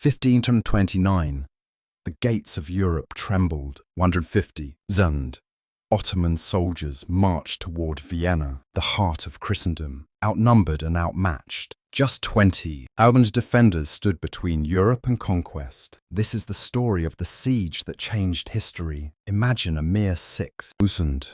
1529. The gates of Europe trembled. 150. Zund. Ottoman soldiers marched toward Vienna, the heart of Christendom, outnumbered and outmatched. Just 20. Ottoman defenders stood between Europe and conquest. This is the story of the siege that changed history. Imagine a mere 6,000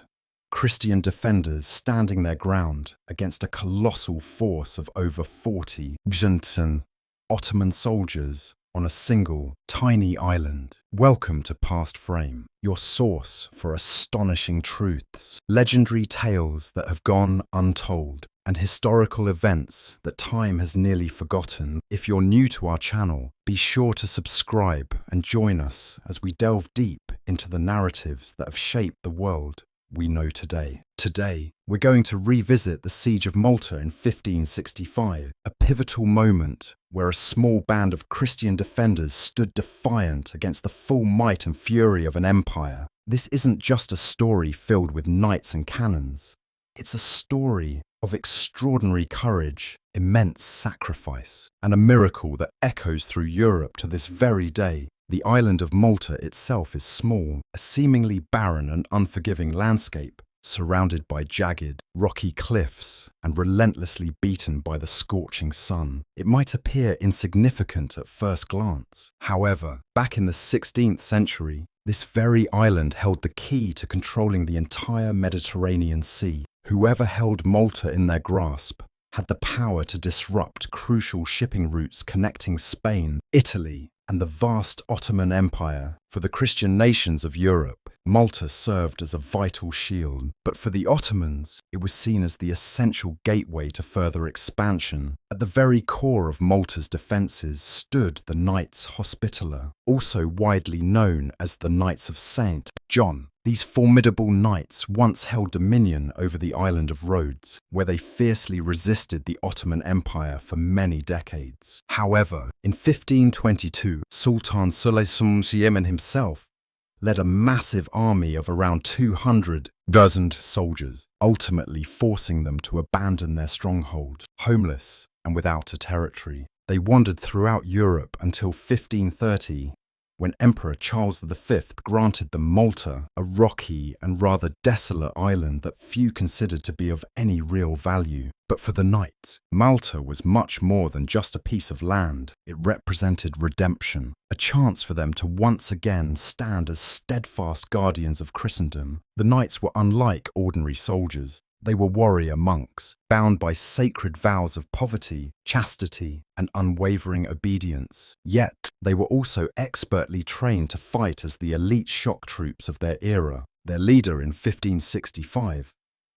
Christian defenders standing their ground against a colossal force of over 40,000 Ottoman soldiers on a single, tiny island. Welcome to Past Frame, your source for astonishing truths, legendary tales that have gone untold, and historical events that time has nearly forgotten. If you're new to our channel, be sure to subscribe and join us as we delve deep into the narratives that have shaped the world we know today. Today, we're going to revisit the Siege of Malta in 1565, a pivotal moment where a small band of Christian defenders stood defiant against the full might and fury of an empire. This isn't just a story filled with knights and cannons. It's a story of extraordinary courage, immense sacrifice, and a miracle that echoes through Europe to this very day. The island of Malta itself is small, a seemingly barren and unforgiving landscape, surrounded by jagged, rocky cliffs and relentlessly beaten by the scorching sun. It might appear insignificant at first glance. However, back in the 16th century, this very island held the key to controlling the entire Mediterranean Sea. Whoever held Malta in their grasp had the power to disrupt crucial shipping routes connecting Spain, Italy, and the vast Ottoman Empire. For the Christian nations of Europe, Malta served as a vital shield, but for the Ottomans, it was seen as the essential gateway to further expansion. At the very core of Malta's defences stood the Knights Hospitaller, also widely known as the Knights of St. John. These formidable knights once held dominion over the island of Rhodes, where they fiercely resisted the Ottoman Empire for many decades. However, in 1522, Sultan Suleiman himself led a massive army of around 200,000 soldiers, ultimately forcing them to abandon their stronghold. Homeless and without a territory, they wandered throughout Europe until 1530, when Emperor Charles V granted them Malta, a rocky and rather desolate island that few considered to be of any real value. But for the knights, Malta was much more than just a piece of land. It represented redemption, a chance for them to once again stand as steadfast guardians of Christendom. The knights were unlike ordinary soldiers. They were warrior monks, bound by sacred vows of poverty, chastity, and unwavering obedience. Yet, they were also expertly trained to fight as the elite shock troops of their era. Their leader in 1565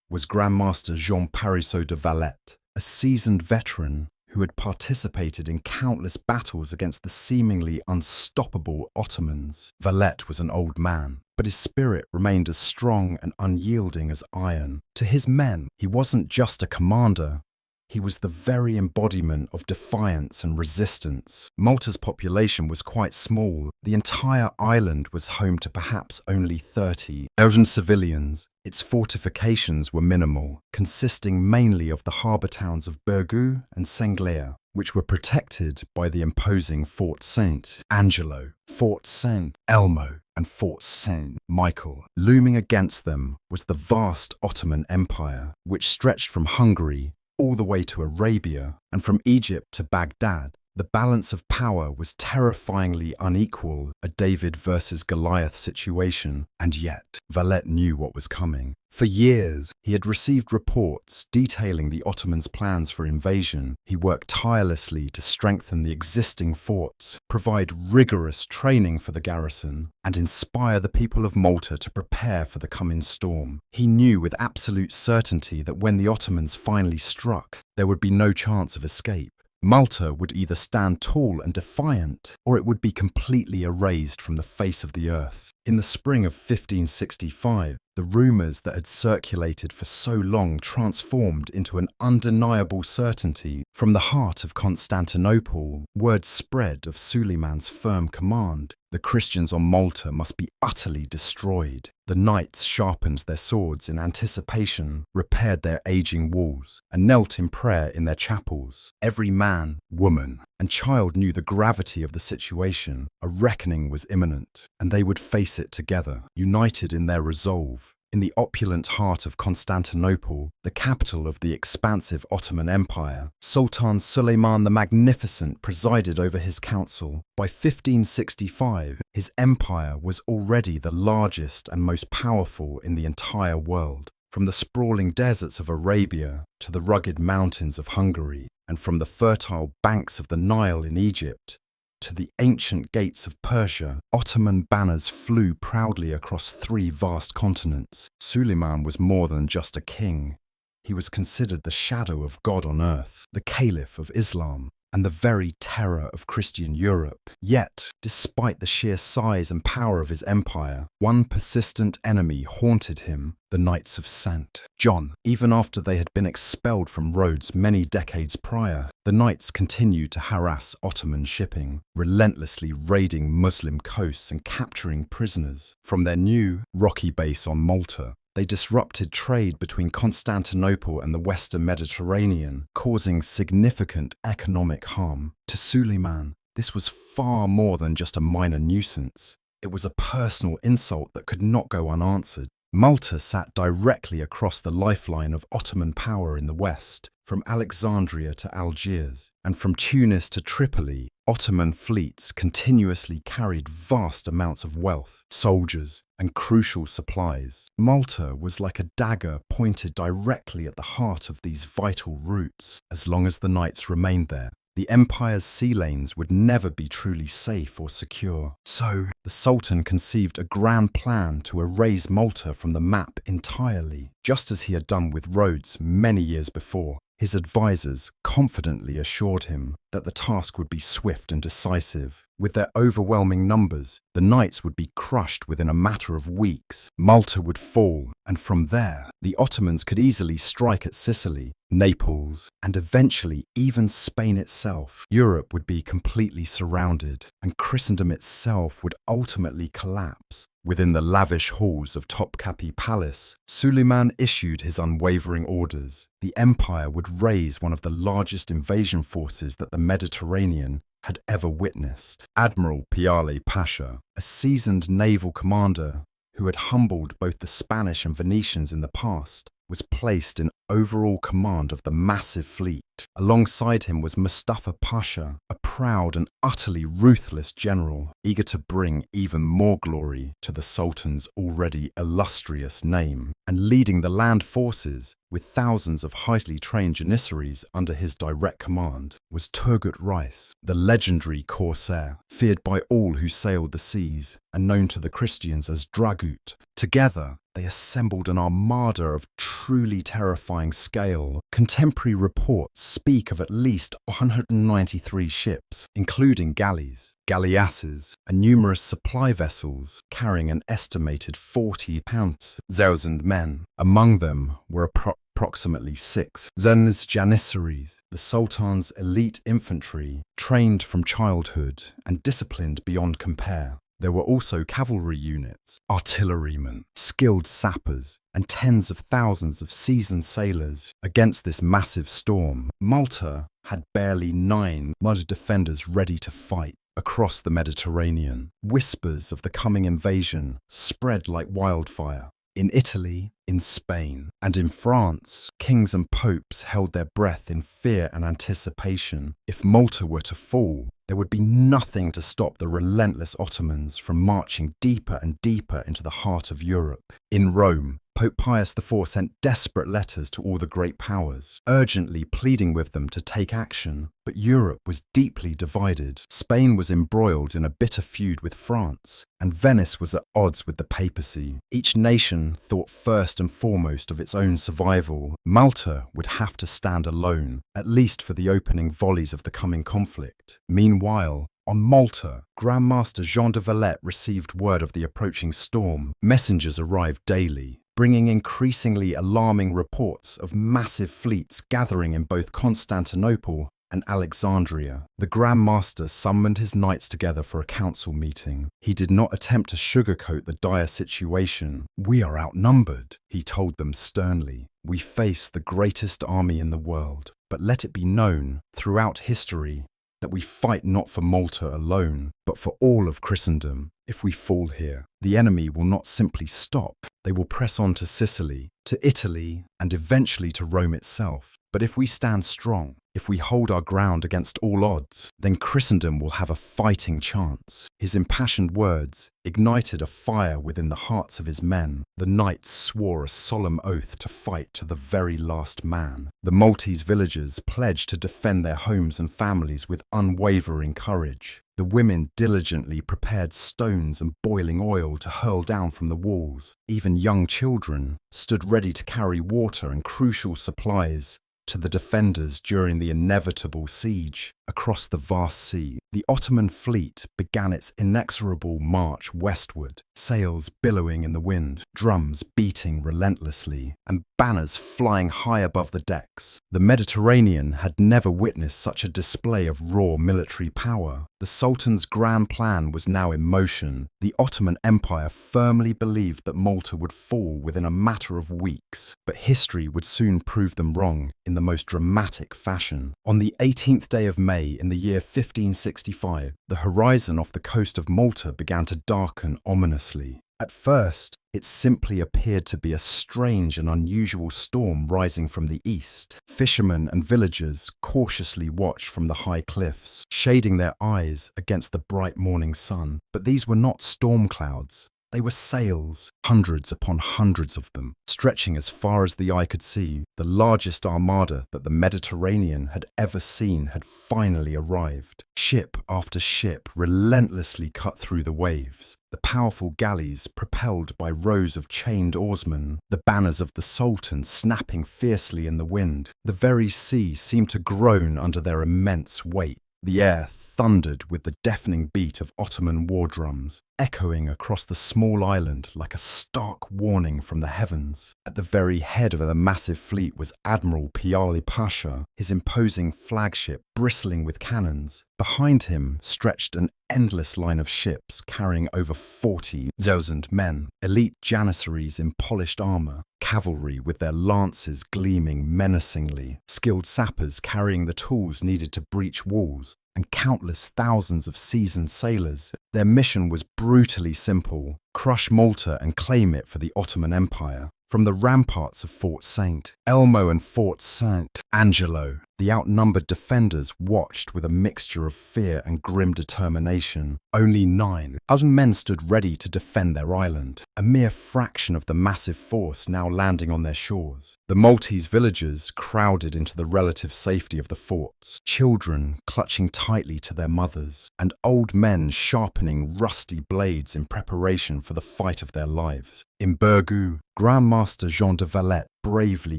was Grandmaster Jean Parisot de Valette, a seasoned veteran who had participated in countless battles against the seemingly unstoppable Ottomans. Valette was an old man, but his spirit remained as strong and unyielding as iron. To his men, he wasn't just a commander. He was the very embodiment of defiance and resistance. Malta's population was quite small. The entire island was home to perhaps only 30,000 civilians. Its fortifications were minimal, consisting mainly of the harbour towns of Birgu and Sengleia, which were protected by the imposing Fort St. Angelo, Fort St. Elmo, and Fort St. Michael. Looming against them was the vast Ottoman Empire, which stretched from Hungary all the way to Arabia, and from Egypt to Baghdad. The balance of power was terrifyingly unequal, a David versus Goliath situation, and yet Valette knew what was coming. For years, he had received reports detailing the Ottomans' plans for invasion. He worked tirelessly to strengthen the existing forts, provide rigorous training for the garrison, and inspire the people of Malta to prepare for the coming storm. He knew with absolute certainty that when the Ottomans finally struck, there would be no chance of escape. Malta would either stand tall and defiant, or it would be completely erased from the face of the earth. In the spring of 1565, the rumours that had circulated for so long transformed into an undeniable certainty. From the heart of Constantinople, word spread of Suleiman's firm command. The Christians on Malta must be utterly destroyed. The knights sharpened their swords in anticipation, repaired their aging walls, and knelt in prayer in their chapels. Every man, woman, and Child knew the gravity of the situation. A reckoning was imminent, and they would face it together, united in their resolve. In the opulent heart of Constantinople, the capital of the expansive Ottoman Empire, Sultan Suleiman the Magnificent presided over his council. By 1565, his empire was already the largest and most powerful in the entire world. From the sprawling deserts of Arabia to the rugged mountains of Hungary, and from the fertile banks of the Nile in Egypt to the ancient gates of Persia, Ottoman banners flew proudly across 3 vast continents. Suleiman was more than just a king. He was considered the shadow of God on earth, the caliph of Islam, and the very terror of Christian Europe. Yet, despite the sheer size and power of his empire, one persistent enemy haunted him: the Knights of St. John. Even after they had been expelled from Rhodes many decades prior, the Knights continued to harass Ottoman shipping, relentlessly raiding Muslim coasts and capturing prisoners. From their new, rocky base on Malta, they disrupted trade between Constantinople and the Western Mediterranean, causing significant economic harm. To Suleiman, this was far more than just a minor nuisance. It was a personal insult that could not go unanswered. Malta sat directly across the lifeline of Ottoman power in the west, from Alexandria to Algiers, and from Tunis to Tripoli. Ottoman fleets continuously carried vast amounts of wealth, soldiers, and crucial supplies. Malta was like a dagger pointed directly at the heart of these vital routes. As long as the Knights remained there, the empire's sea lanes would never be truly safe or secure. So, the Sultan conceived a grand plan to erase Malta from the map entirely, just as he had done with Rhodes many years before. His advisors confidently assured him that the task would be swift and decisive. With their overwhelming numbers, the Knights would be crushed within a matter of weeks. Malta would fall, and from there, the Ottomans could easily strike at Sicily, Naples, and eventually even Spain itself. Europe would be completely surrounded, and Christendom itself would ultimately collapse. Within the lavish halls of Topkapi Palace, Suleiman issued his unwavering orders. The empire would raise one of the largest invasion forces that the Mediterranean had ever witnessed. Admiral Piale Pasha, a seasoned naval commander who had humbled both the Spanish and Venetians in the past, was placed in overall command of the massive fleet. Alongside him was Mustafa Pasha, a proud and utterly ruthless general, eager to bring even more glory to the Sultan's already illustrious name. And leading the land forces, with thousands of highly trained janissaries under his direct command, was Turgut Reis, the legendary corsair, feared by all who sailed the seas, and known to the Christians as Dragut. Together, they assembled an armada of truly terrifying scale. Contemporary reports speak of at least 193 ships, including galleys, galleasses, and numerous supply vessels carrying an estimated 40,000 men. Among them were approximately 6,000 janissaries, the Sultan's elite infantry, trained from childhood and disciplined beyond compare. There were also cavalry units, artillerymen, skilled sappers, and tens of thousands of seasoned sailors. Against this massive storm, Malta had barely 9 mud defenders ready to fight. Across the Mediterranean, whispers of the coming invasion spread like wildfire. In Italy, in Spain, and in France, kings and popes held their breath in fear and anticipation. If Malta were to fall, there would be nothing to stop the relentless Ottomans from marching deeper and deeper into the heart of Europe. In Rome, Pope Pius IV sent desperate letters to all the great powers, urgently pleading with them to take action. But Europe was deeply divided. Spain was embroiled in a bitter feud with France, and Venice was at odds with the papacy. Each nation thought first and foremost of its own survival. Malta would have to stand alone, at least for the opening volleys of the coming conflict. Meanwhile, on Malta, Grand Master Jean de Valette received word of the approaching storm. Messengers arrived daily, bringing increasingly alarming reports of massive fleets gathering in both Constantinople and Alexandria. The Grand Master summoned his knights together for a council meeting. He did not attempt to sugarcoat the dire situation. "We are outnumbered," he told them sternly. "We face the greatest army in the world, but let it be known throughout history that we fight not for Malta alone, but for all of Christendom. If we fall here, the enemy will not simply stop. They will press on to Sicily, to Italy, and eventually to Rome itself. But if we stand strong, if we hold our ground against all odds, then Christendom will have a fighting chance. His impassioned words ignited a fire within the hearts of his men. The knights swore a solemn oath to fight to the very last man. The Maltese villagers pledged to defend their homes and families with unwavering courage. The women diligently prepared stones and boiling oil to hurl down from the walls. Even young children stood ready to carry water and crucial supplies to the defenders during the inevitable siege. Across the vast sea, the Ottoman fleet began its inexorable march westward, sails billowing in the wind, drums beating relentlessly, and banners flying high above the decks. The Mediterranean had never witnessed such a display of raw military power. The Sultan's grand plan was now in motion. The Ottoman Empire firmly believed that Malta would fall within a matter of weeks, but history would soon prove them wrong in the most dramatic fashion. On the 18th day of May in the year 1565, the horizon off the coast of Malta began to darken ominously. At first, it simply appeared to be a strange and unusual storm rising from the east. Fishermen and villagers cautiously watched from the high cliffs, shading their eyes against the bright morning sun. But these were not storm clouds. They were sails, hundreds upon hundreds of them, stretching as far as the eye could see. The largest armada that the Mediterranean had ever seen had finally arrived. Ship after ship relentlessly cut through the waves. The powerful galleys propelled by rows of chained oarsmen, the banners of the Sultan snapping fiercely in the wind. The very sea seemed to groan under their immense weight. The air thundered with the deafening beat of Ottoman war drums, echoing across the small island like a stark warning from the heavens. At the very head of the massive fleet was Admiral Piali Pasha, his imposing flagship bristling with cannons. Behind him stretched an endless line of ships carrying over 40,000 men, elite janissaries in polished armour, cavalry with their lances gleaming menacingly, skilled sappers carrying the tools needed to breach walls, and countless thousands of seasoned sailors. Their mission was brutally simple: crush Malta and claim it for the Ottoman Empire. From the ramparts of Fort St. Elmo and Fort St. Angelo, the outnumbered defenders watched with a mixture of fear and grim determination. Only 9,000 men stood ready to defend their island, a mere fraction of the massive force now landing on their shores. The Maltese villagers crowded into the relative safety of the forts, children clutching tightly to their mothers, and old men sharpening rusty blades in preparation for the fight of their lives. In Burgoo, Grand Master Jean de Valette bravely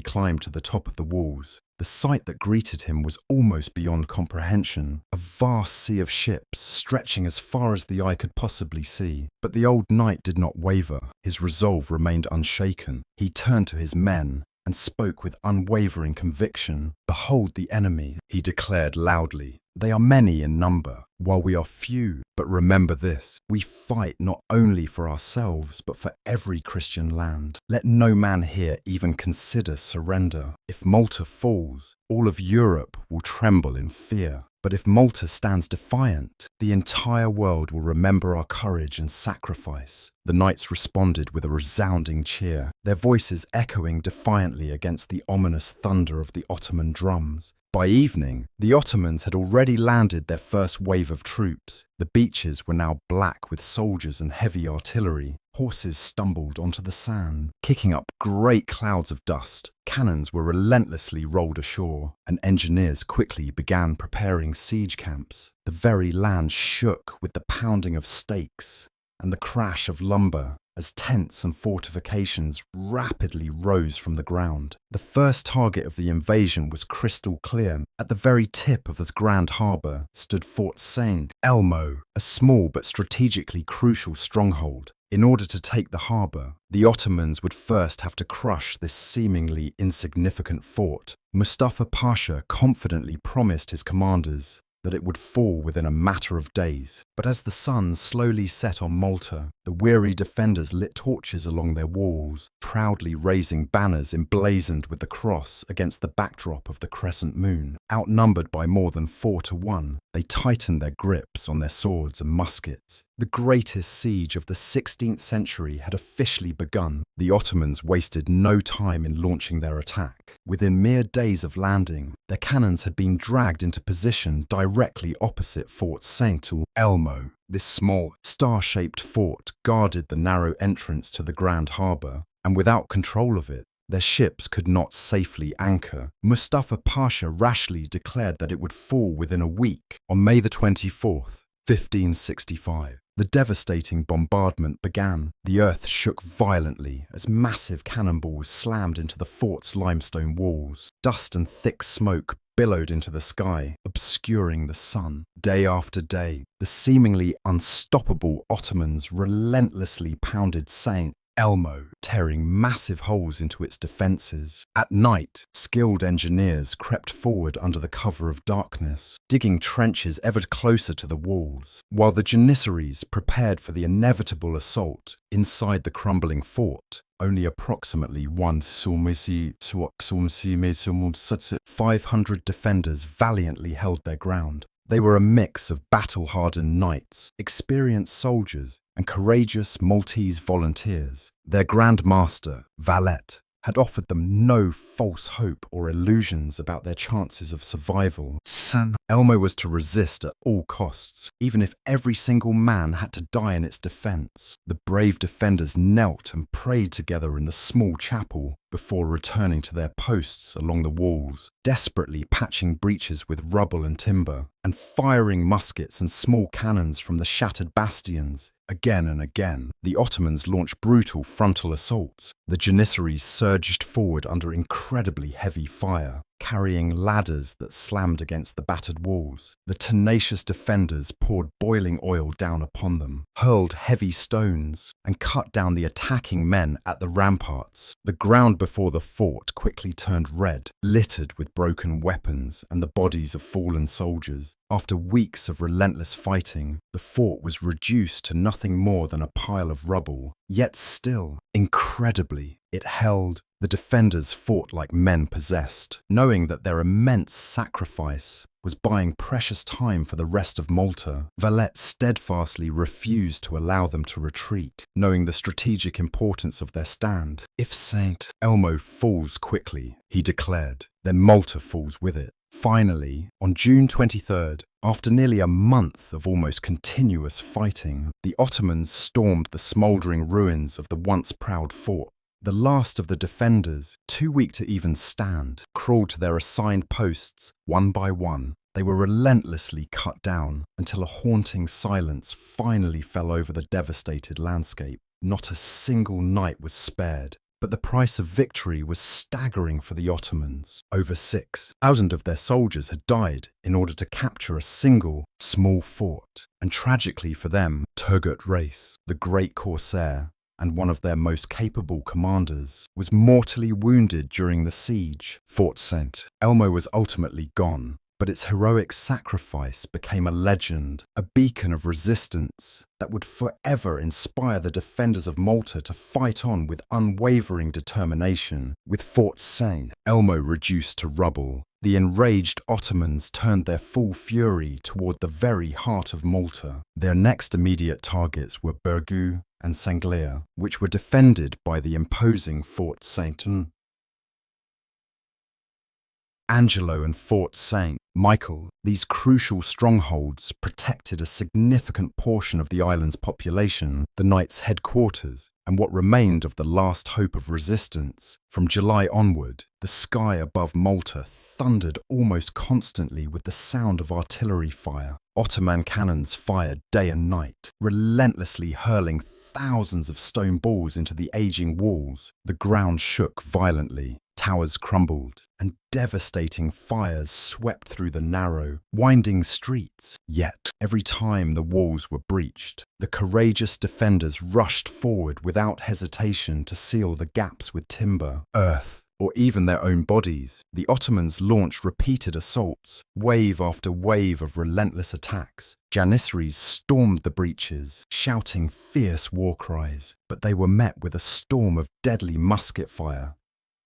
climbed to the top of the walls. The sight that greeted him was almost beyond comprehension. A vast sea of ships stretching as far as the eye could possibly see. But the old knight did not waver. His resolve remained unshaken. He turned to his men and spoke with unwavering conviction. "Behold the enemy," he declared loudly. "They are many in number, while we are few. But remember this: we fight not only for ourselves, but for every Christian land. Let no man here even consider surrender. If Malta falls, all of Europe will tremble in fear. But if Malta stands defiant, the entire world will remember our courage and sacrifice." The knights responded with a resounding cheer, their voices echoing defiantly against the ominous thunder of the Ottoman drums. By evening, the Ottomans had already landed their first wave of troops. The beaches were now black with soldiers and heavy artillery. Horses stumbled onto the sand, kicking up great clouds of dust. Cannons were relentlessly rolled ashore, and engineers quickly began preparing siege camps. The very land shook with the pounding of stakes and the crash of lumber as tents and fortifications rapidly rose from the ground. The first target of the invasion was crystal clear. At the very tip of the Grand Harbour stood Fort St. Elmo, a small but strategically crucial stronghold. In order to take the harbour, the Ottomans would first have to crush this seemingly insignificant fort. Mustafa Pasha confidently promised his commanders that it would fall within a matter of days. But as the sun slowly set on Malta, the weary defenders lit torches along their walls, proudly raising banners emblazoned with the cross against the backdrop of the crescent moon. Outnumbered by more than 4 to 1, They tightened their grips on their swords and muskets. The greatest siege of the 16th century had officially begun. The Ottomans wasted no time in launching their attack. Within mere days of landing, their cannons had been dragged into position directly opposite Fort St. Elmo. This small, star-shaped fort guarded the narrow entrance to the Grand Harbour, and without control of it, their ships could not safely anchor. Mustafa Pasha rashly declared that it would fall within a week. On May the 24th, 1565, the devastating bombardment began. The earth shook violently as massive cannonballs slammed into the fort's limestone walls. Dust and thick smoke billowed into the sky, obscuring the sun. Day after day, the seemingly unstoppable Ottomans relentlessly pounded St. Elmo, tearing massive holes into its defences. At night, skilled engineers crept forward under the cover of darkness, digging trenches ever closer to the walls, while the Janissaries prepared for the inevitable assault. Inside the crumbling fort, only approximately 500 defenders valiantly held their ground. They were a mix of battle-hardened knights, experienced soldiers, and courageous Maltese volunteers. Their Grand Master, Valette, had offered them no false hope or illusions about their chances of survival. Elmo was to resist at all costs, even if every single man had to die in its defense. The brave defenders knelt and prayed together in the small chapel before returning to their posts along the walls, desperately patching breaches with rubble and timber, and firing muskets and small cannons from the shattered bastions. Again and again, the Ottomans launched brutal frontal assaults. The Janissaries surged forward under incredibly heavy fire, carrying ladders that slammed against the battered walls. The tenacious defenders poured boiling oil down upon them, hurled heavy stones, and cut down the attacking men at the ramparts. The ground before the fort quickly turned red, littered with broken weapons and the bodies of fallen soldiers. After weeks of relentless fighting, the fort was reduced to nothing more than a pile of rubble. Yet still, incredibly, it held. The defenders fought like men possessed, knowing that their immense sacrifice was buying precious time for the rest of Malta. Valette steadfastly refused to allow them to retreat, knowing the strategic importance of their stand. If St. Elmo falls quickly, he declared, then Malta falls with it. Finally, on June 23rd, after nearly a month of almost continuous fighting, the Ottomans stormed the smouldering ruins of the once proud fort. The last of the defenders, too weak to even stand, crawled to their assigned posts, one by one. They were relentlessly cut down until a haunting silence finally fell over the devastated landscape. Not a single knight was spared, but the price of victory was staggering for the Ottomans. Over 6,000 of their soldiers had died in order to capture a single, small fort. And tragically for them, Turgut Reis, the great corsair, and one of their most capable commanders, was mortally wounded during the siege. Fort St. Elmo was ultimately gone, but its heroic sacrifice became a legend, a beacon of resistance that would forever inspire the defenders of Malta to fight on with unwavering determination. With Fort St. Elmo reduced to rubble, the enraged Ottomans turned their full fury toward the very heart of Malta. Their next immediate targets were Birgu and Sanglier, which were defended by the imposing Fort St. Angelo and Fort St. Michael. These crucial strongholds protected a significant portion of the island's population, the Knights' headquarters, and what remained of the last hope of resistance. From July onward, the sky above Malta thundered almost constantly with the sound of artillery fire. Ottoman cannons fired day and night, relentlessly hurling thousands of stone balls into the aging walls. The ground shook violently. Towers crumbled, and devastating fires swept through the narrow, winding streets. Yet, every time the walls were breached, the courageous defenders rushed forward without hesitation to seal the gaps with timber, earth, or even their own bodies. The Ottomans launched repeated assaults, wave after wave of relentless attacks. Janissaries stormed the breaches, shouting fierce war cries, but they were met with a storm of deadly musket fire.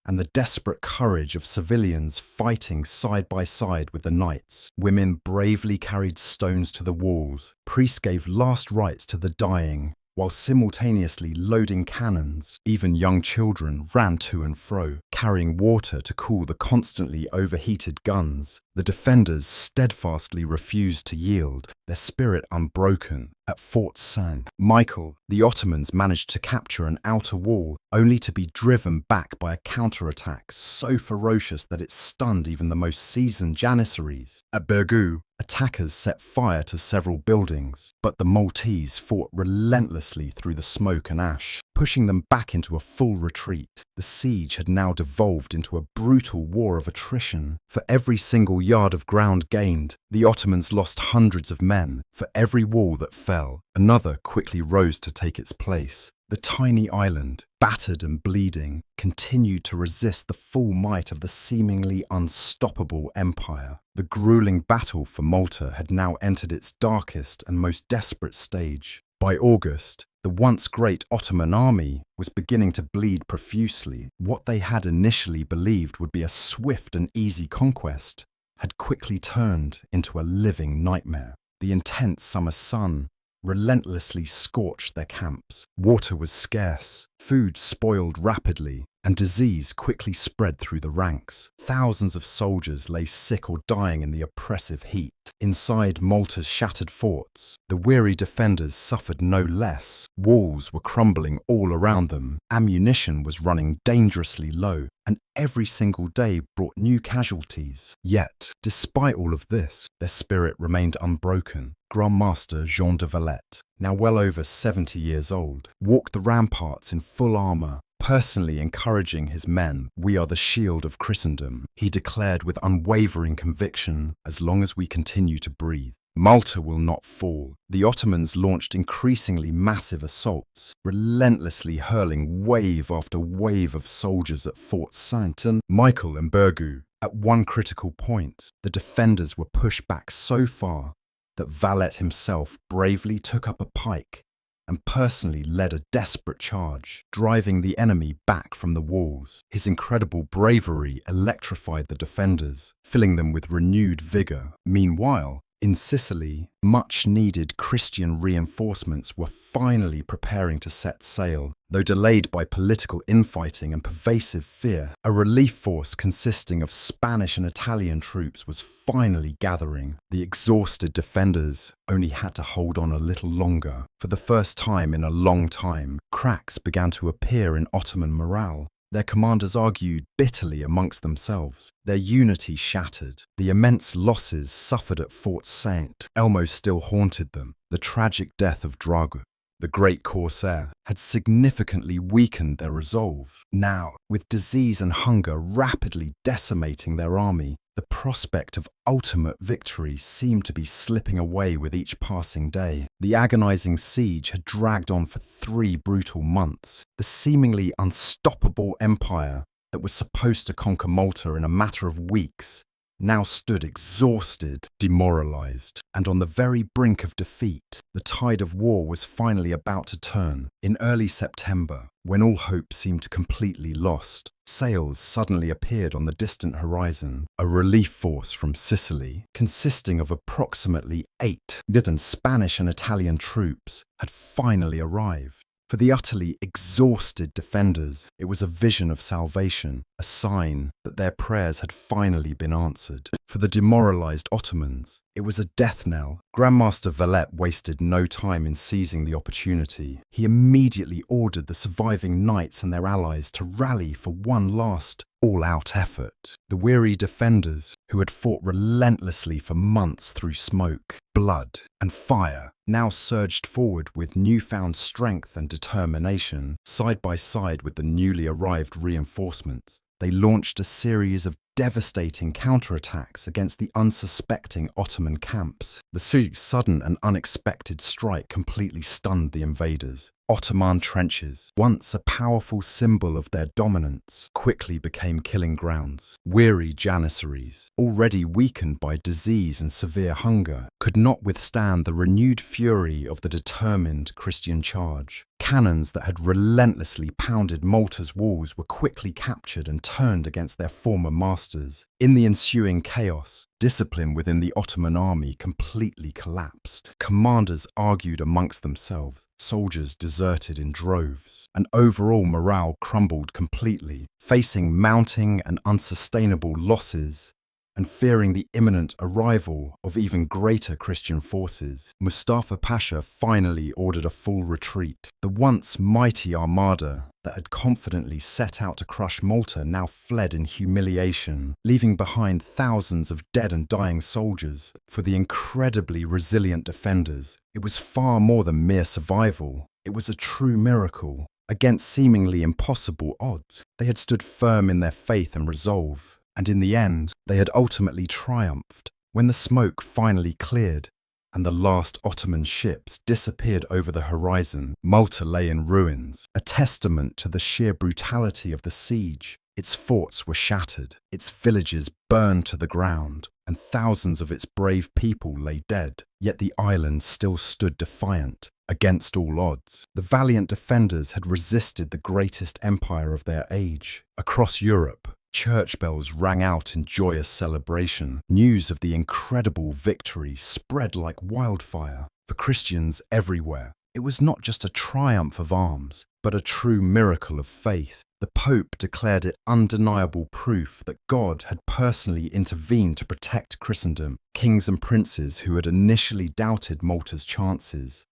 and the desperate courage of civilians fighting side by side with the knights. Women bravely carried stones to the walls, priests gave last rites to the dying, while simultaneously loading cannons. Even young children ran to and fro, carrying water to cool the constantly overheated guns. The defenders steadfastly refused to yield, their spirit unbroken. At Fort Saint Michael, the Ottomans managed to capture an outer wall, only to be driven back by a counterattack so ferocious that it stunned even the most seasoned janissaries. At Bergù, attackers set fire to several buildings, but the Maltese fought relentlessly through the smoke and ash, pushing them back into a full retreat. The siege had now devolved into a brutal war of attrition. For every single yard of ground gained, the Ottomans lost hundreds of men. For every wall that fell, another quickly rose to take its place. The tiny island, battered and bleeding, continued to resist the full might of the seemingly unstoppable empire. The grueling battle for Malta had now entered its darkest and most desperate stage. By August, the once great Ottoman army was beginning to bleed profusely. What they had initially believed would be a swift and easy conquest had quickly turned into a living nightmare. The intense summer sun relentlessly scorched their camps. Water was scarce, food spoiled rapidly, and disease quickly spread through the ranks. Thousands of soldiers lay sick or dying in the oppressive heat. Inside Malta's shattered forts, the weary defenders suffered no less. Walls were crumbling all around them, ammunition was running dangerously low, and every single day brought new casualties. Yet, despite all of this, their spirit remained unbroken. Grand Master Jean de Valette, now well over 70 years old, walked the ramparts in full armour, personally encouraging his men. "We are the shield of Christendom," he declared with unwavering conviction. "As long as we continue to breathe, Malta will not fall." The Ottomans launched increasingly massive assaults, relentlessly hurling wave after wave of soldiers at Fort Saint Michael and Bergù. At one critical point, the defenders were pushed back so far that Valette himself bravely took up a pike and personally led a desperate charge, driving the enemy back from the walls. His incredible bravery electrified the defenders, filling them with renewed vigour. Meanwhile, in Sicily, much-needed Christian reinforcements were finally preparing to set sail. Though delayed by political infighting and pervasive fear, a relief force consisting of Spanish and Italian troops was finally gathering. The exhausted defenders only had to hold on a little longer. For the first time in a long time, cracks began to appear in Ottoman morale. Their commanders argued bitterly amongst themselves, their unity shattered. The immense losses suffered at Fort Saint Elmo still haunted them. The tragic death of Drago, the great corsair, had significantly weakened their resolve. Now, with disease and hunger rapidly decimating their army, the prospect of ultimate victory seemed to be slipping away with each passing day. The agonizing siege had dragged on for 3 brutal months. The seemingly unstoppable empire that was supposed to conquer Malta in a matter of weeks now stood exhausted, demoralized, and on the very brink of defeat. The tide of war was finally about to turn. In early September, when all hope seemed completely lost, sails suddenly appeared on the distant horizon. A relief force from Sicily, consisting of approximately 8 Spanish and Italian troops, had finally arrived. For the utterly exhausted defenders, it was a vision of salvation, a sign that their prayers had finally been answered. For the demoralized Ottomans, it was a death knell. Grandmaster Valette wasted no time in seizing the opportunity. He immediately ordered the surviving knights and their allies to rally for one last all-out effort. The weary defenders, who had fought relentlessly for months through smoke, blood, and fire, now surged forward with newfound strength and determination. Side by side with the newly arrived reinforcements, they launched a series of devastating counterattacks against the unsuspecting Ottoman camps. The sudden and unexpected strike completely stunned the invaders. Ottoman trenches, once a powerful symbol of their dominance, quickly became killing grounds. Weary janissaries, already weakened by disease and severe hunger, could not withstand the renewed fury of the determined Christian charge. Cannons that had relentlessly pounded Malta's walls were quickly captured and turned against their former masters. In the ensuing chaos, discipline within the Ottoman army completely collapsed. Commanders argued amongst themselves, soldiers deserted in droves, and overall morale crumbled completely. Facing mounting and unsustainable losses, and fearing the imminent arrival of even greater Christian forces, Mustafa Pasha finally ordered a full retreat. The once mighty armada that had confidently set out to crush Malta now fled in humiliation, leaving behind thousands of dead and dying soldiers. For the incredibly resilient defenders, it was far more than mere survival. It was a true miracle. Against seemingly impossible odds, they had stood firm in their faith and resolve. And in the end, they had ultimately triumphed. When the smoke finally cleared and the last Ottoman ships disappeared over the horizon, Malta lay in ruins, a testament to the sheer brutality of the siege. Its forts were shattered, its villages burned to the ground, and thousands of its brave people lay dead. Yet the island still stood defiant. Against all odds, the valiant defenders had resisted the greatest empire of their age. Across Europe, church bells rang out in joyous celebration. News of the incredible victory spread like wildfire. For Christians everywhere, it was not just a triumph of arms, but a true miracle of faith. The Pope declared it undeniable proof that God had personally intervened to protect Christendom. Kings and princes who had initially doubted Malta's chances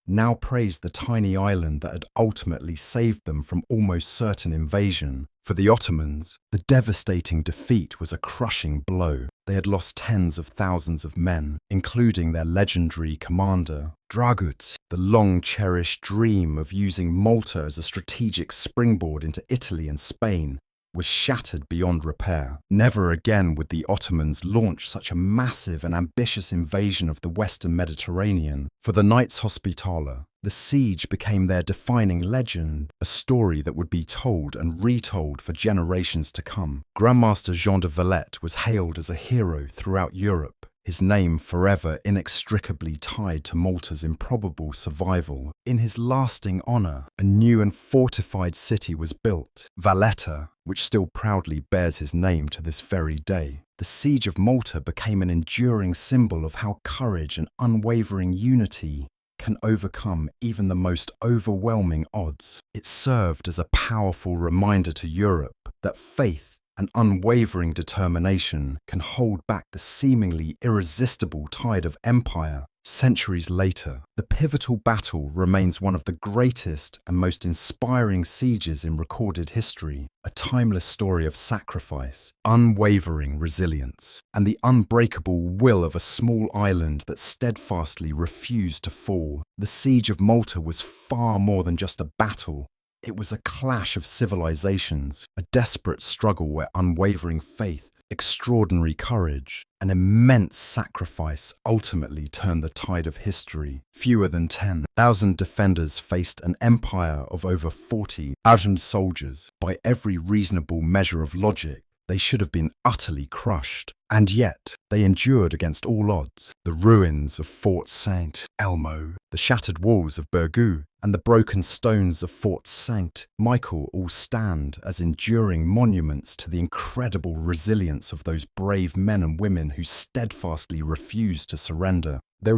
now praised the tiny island that had ultimately saved them from almost certain invasion. For the Ottomans, the devastating defeat was a crushing blow. They had lost tens of thousands of men, including their legendary commander, Dragut. The long-cherished dream of using Malta as a strategic springboard into Italy and Spain was shattered beyond repair. Never again would the Ottomans launch such a massive and ambitious invasion of the Western Mediterranean. For the Knights Hospitaller, the siege became their defining legend, a story that would be told and retold for generations to come. Grandmaster Jean de Valette was hailed as a hero throughout Europe, his name forever inextricably tied to Malta's improbable survival. In his lasting honour, a new and fortified city was built, Valletta, which still proudly bears his name to this very day. The Siege of Malta became an enduring symbol of how courage and unwavering unity can overcome even the most overwhelming odds. It served as a powerful reminder to Europe that faith and unwavering determination can hold back the seemingly irresistible tide of empire. Centuries later, the pivotal battle remains one of the greatest and most inspiring sieges in recorded history, a timeless story of sacrifice, unwavering resilience, and the unbreakable will of a small island that steadfastly refused to fall. The Siege of Malta was far more than just a battle. It was a clash of civilizations, a desperate struggle where unwavering faith, extraordinary courage, and immense sacrifice ultimately turned the tide of history. Fewer than 10,000 defenders faced an empire of over 40,000 soldiers. By every reasonable measure of logic, they should have been utterly crushed. And yet, they endured against all odds. The ruins of Fort Saint Elmo, the shattered walls of Burgos, and the broken stones of Fort Saint Michael all stand as enduring monuments to the incredible resilience of those brave men and women who steadfastly refused to surrender. Their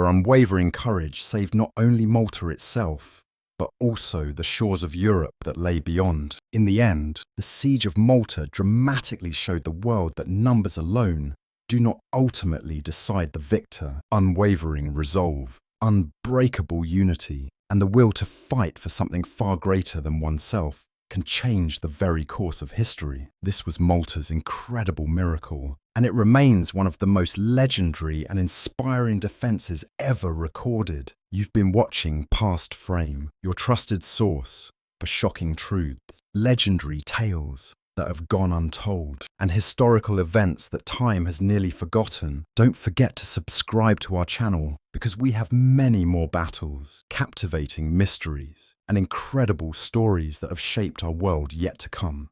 unwavering courage saved not only Malta itself, but also the shores of Europe that lay beyond. In the end, the Siege of Malta dramatically showed the world that numbers alone do not ultimately decide the victor. Unwavering resolve, unbreakable unity, and the will to fight for something far greater than oneself can change the very course of history. This was Malta's incredible miracle, and it remains one of the most legendary and inspiring defences ever recorded. You've been watching Past Frame, your trusted source for shocking truths, legendary tales, that have gone untold, and historical events that time has nearly forgotten, don't forget to subscribe to our channel because we have many more battles, captivating mysteries, and incredible stories that have shaped our world yet to come.